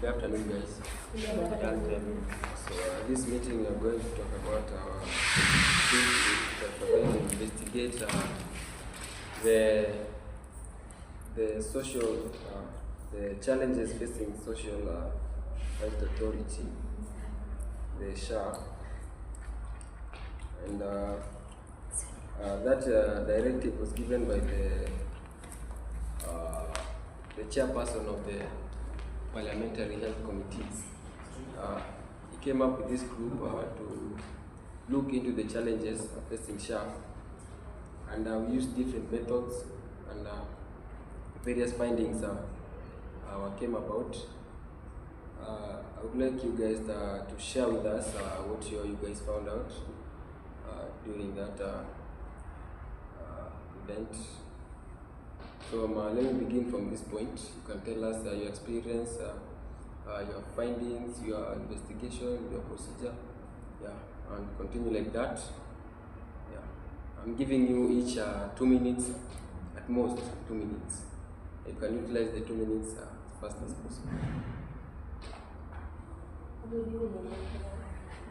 Good afternoon, guys. Good afternoon. So this meeting we are going to talk about our that we're going to investigate the social the challenges facing social health authority, the SHA, and that directive was given by the chairperson of the Parliamentary Health Committees. He came up with this group to look into the challenges facing SHA, and we used different methods, and various findings came about. I would like you guys to share with us what you guys found out during that event. So let me begin from this point. You can tell us your experience, your findings, your investigation, your procedure, and continue like that. I'm giving you each 2 minutes, at most 2 minutes. You can utilize the 2 minutes as fast as possible. Good evening.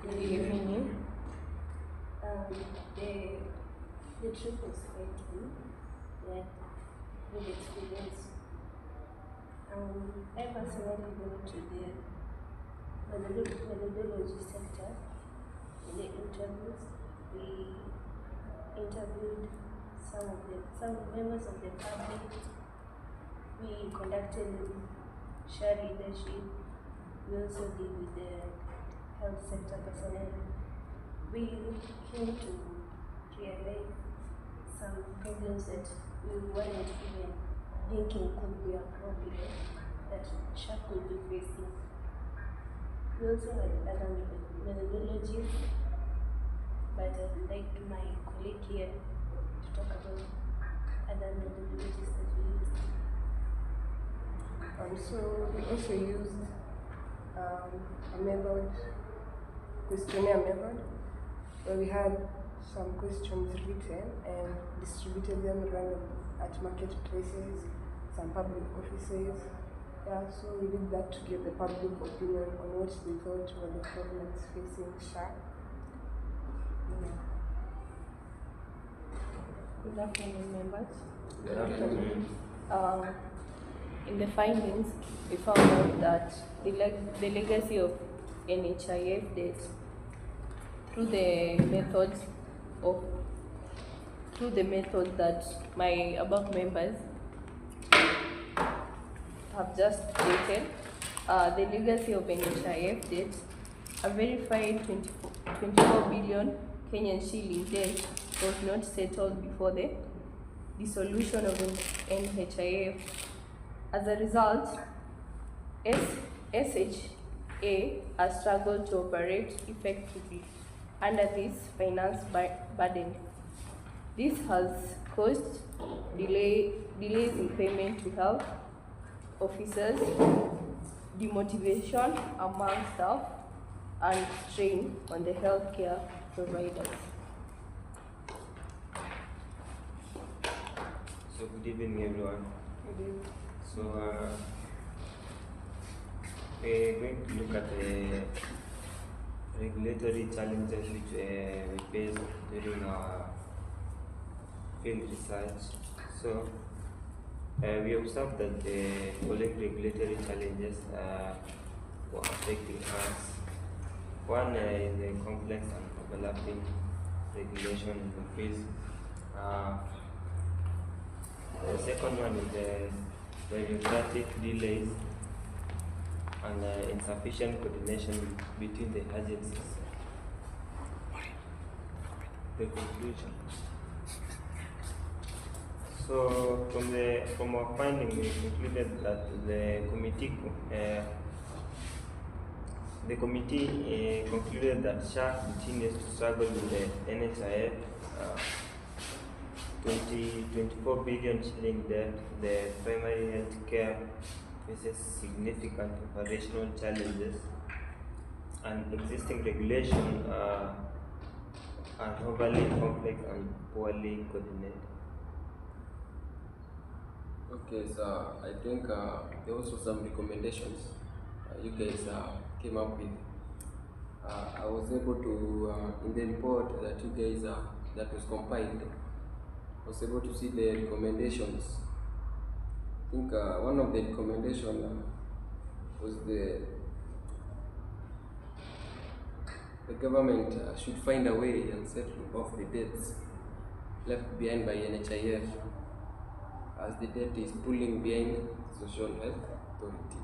Good evening. The trip was quite good. Yeah. Good experience. I personally go to the methodology sector. In the interviews, we interviewed some members of the public. We conducted share leadership. We also did with the health sector personnel. We came to realize some problems that we weren't even thinking could be a problem that SHA could be facing. We also had other methodologies, but I would like my colleague here to talk about other methodologies that we used. So we also used a method, questionnaire method, where we had some questions written and distributed them randomly at marketplaces, some public offices. So we did that to get the public opinion on what they thought were the problems facing SHA. Good afternoon, members. Good afternoon. In the findings, we found out that the legacy of NHIF dates through the method that my above members have just stated. The legacy of NHIF dates a verified 24 billion Kenyan shilling debt was not settled before the dissolution of NHIF. As a result, SHA has struggled to operate effectively under this finance burden. This has caused delays in payment to health officers, demotivation among staff, and strain on the healthcare providers. So good evening, everyone. Good evening. So we're going to look at the regulatory challenges which we faced during our field research. So we observed that the following regulatory challenges were affecting us. One is the complex and overlapping regulation in the field. The second one is the bureaucratic delays and insufficient coordination between the agencies. The conclusion. So from our finding, we concluded that the committee concluded that SHA continues to struggle with the NHIF 24 billion shilling debt. The primary health care faces significant operational challenges, and existing regulation are overly complex and poorly coordinated. Okay, so I think there are also some recommendations you guys came up with. I was able to, in the report that you guys that was compiled, was able to see the recommendations. I think one of the recommendations was the government should find a way and settle off the debts left behind by NHIF, as the debt is pulling behind Social Health Authority.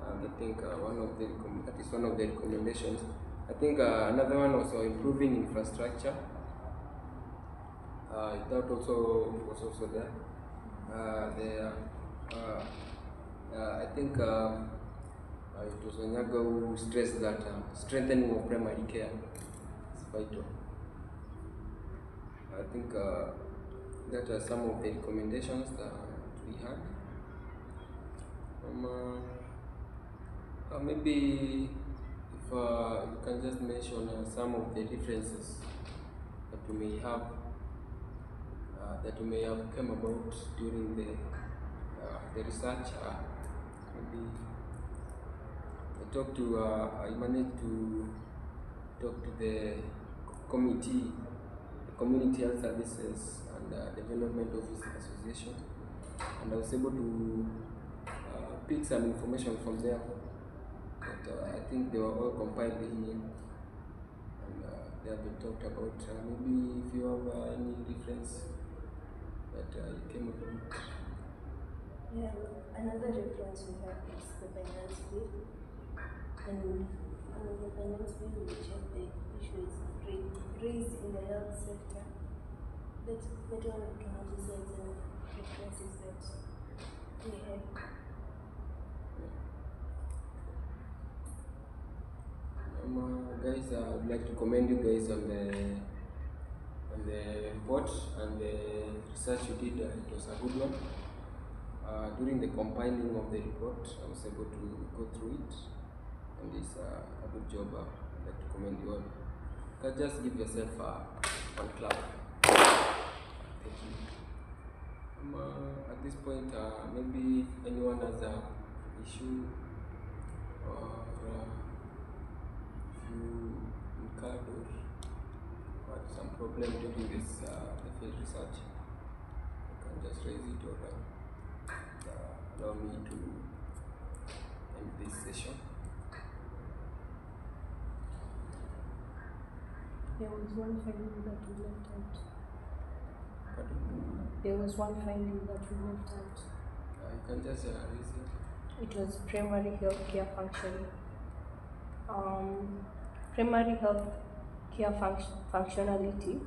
And I think that is one of the recommendations. I think another one was improving infrastructure. That also was also there. I think it was WANYAGA who stressed that strengthening of primary care is vital. I think that are some of the recommendations that we had. Maybe if you can just mention some of the differences that we may have come about during the research. Maybe I managed to talk to the committee, the Community Health Services and Development Office Association, and I was able to pick some information from there. But I think they were all compiled in here, and they have been talked about. Maybe if you have any reference that you came up with. Yeah, another reference we have is the finance bill. And under the finance bill, we check the issues raised in the health sector. That's one of the references that we have. Guys, I would like to commend you guys on the report and the research you did. It was a good one. During the compiling of the report, I was able to go through it, and it's a good job. I'd like to commend you all. You can just give yourself one clap. Thank you. At this point, maybe anyone has an issue or if you incurred or had some problem during this the field research, you can just raise it or allow me to end this session. There was one finding that we left out. Pardon? There was one finding that we left out. You can just raise it. It was primary health care functioning. Primary health care functionality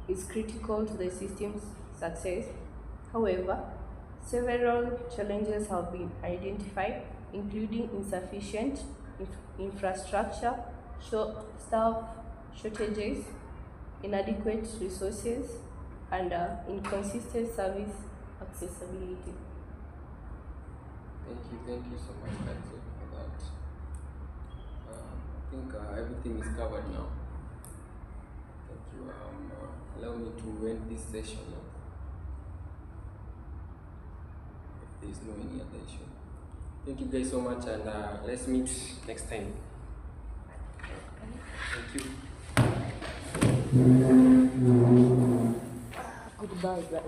is critical to the system's success. However, several challenges have been identified, including insufficient infrastructure, staff shortages, inadequate resources, and inconsistent service accessibility. Thank you so much, KADZO, for that. I think everything is covered now. Thank you. Allow me to end this session now. If there is no any other issue. Thank you guys so much, and let's meet next time. Thank you. Goodbye, guys.